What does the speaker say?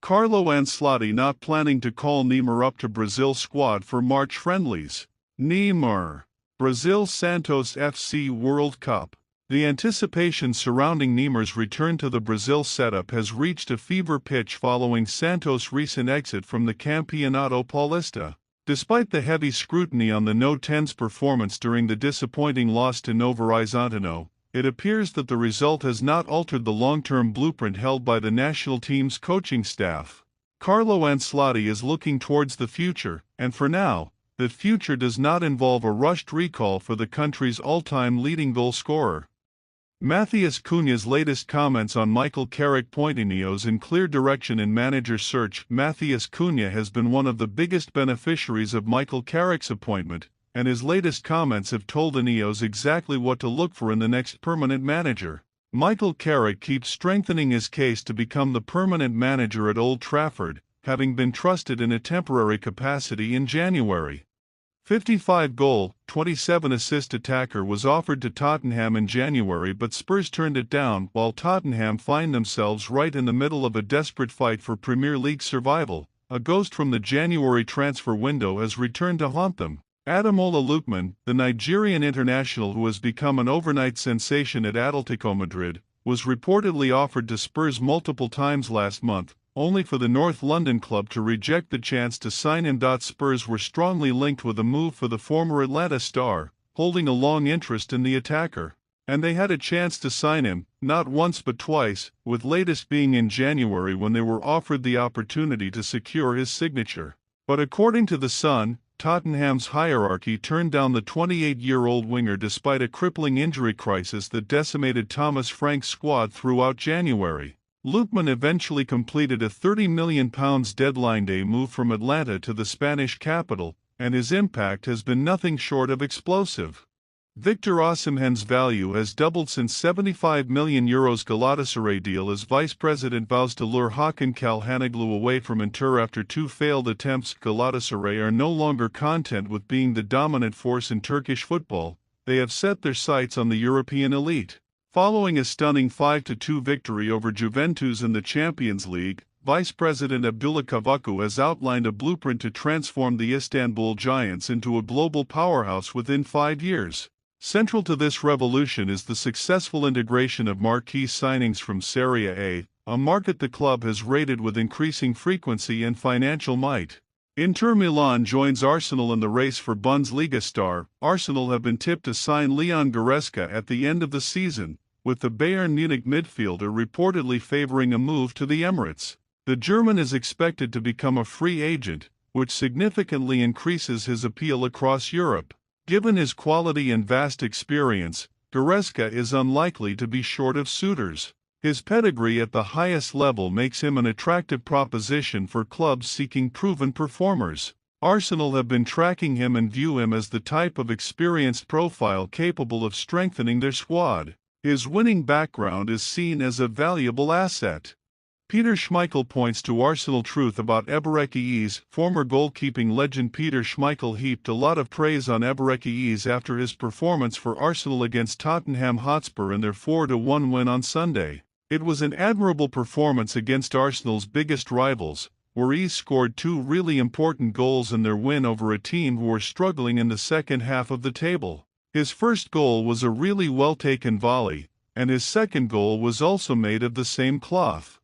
Carlo Ancelotti not planning to call Neymar up to Brazil squad for March friendlies. Neymar. Brazil Santos FC World Cup. The anticipation surrounding Neymar's return to the Brazil setup has reached a fever pitch following Santos' recent exit from the Campeonato Paulista. Despite the heavy scrutiny on the No-10's performance during the disappointing loss to Novo Horizontino, it appears that the result has not altered the long-term blueprint held by the national team's coaching staff. Carlo Ancelotti is looking towards the future, and for now, that future does not involve a rushed recall for the country's all-time leading goal scorer. Matheus Cunha's latest comments on Michael Carrick point Ineos in clear direction in manager search. Matheus Cunha has been one of the biggest beneficiaries of Michael Carrick's appointment, and his latest comments have told Ineos exactly what to look for in the next permanent manager. Michael Carrick keeps strengthening his case to become the permanent manager at Old Trafford, having been trusted in a temporary capacity in January. 55-goal, 27-assist attacker was offered to Tottenham in January, but Spurs turned it down, while Tottenham find themselves right in the middle of a desperate fight for Premier League survival. A ghost from the January transfer window has returned to haunt them. Ademola Lookman, the Nigerian international who has become an overnight sensation at Atletico Madrid, was reportedly offered to Spurs multiple times last month, only for the North London club to reject the chance to sign him. Spurs were strongly linked with a move for the former Atlanta star, holding a long interest in the attacker. And they had a chance to sign him, not once but twice, with latest being in January when they were offered the opportunity to secure his signature. But according to The Sun, Tottenham's hierarchy turned down the 28-year-old winger despite a crippling injury crisis that decimated Thomas Frank's squad throughout January. Lookman eventually completed a £30 million deadline day move from Atlanta to the Spanish capital, and his impact has been nothing short of explosive. Victor Osimhen's value has doubled since €75 million Galatasaray deal as vice president vows to lure Hakan Calhanoglu away from Inter after two failed attempts. Galatasaray are no longer content with being the dominant force in Turkish football, they have set their sights on the European elite. Following a stunning 5-2 victory over Juventus in the Champions League, Vice President Abdullah Kavaku has outlined a blueprint to transform the Istanbul Giants into a global powerhouse within 5 years. Central to this revolution is the successful integration of marquee signings from Serie A market the club has raided with increasing frequency and financial might. Inter Milan joins Arsenal in the race for Bundesliga star. Arsenal have been tipped to sign Leon Goretzka at the end of the season, with the Bayern Munich midfielder reportedly favoring a move to the Emirates. The German is expected to become a free agent, which significantly increases his appeal across Europe. Given his quality and vast experience, Goretzka is unlikely to be short of suitors. His pedigree at the highest level makes him an attractive proposition for clubs seeking proven performers. Arsenal have been tracking him and view him as the type of experienced profile capable of strengthening their squad. His winning background is seen as a valuable asset. Peter Schmeichel points to Arsenal truth about Eberechi's. Former goalkeeping legend Peter Schmeichel heaped a lot of praise on Eberechi's after his performance for Arsenal against Tottenham Hotspur in their 4-1 win on Sunday. It was an admirable performance against Arsenal's biggest rivals, where he scored two really important goals in their win over a team who were struggling in the second half of the table. His first goal was a really well-taken volley, and his second goal was also made of the same cloth.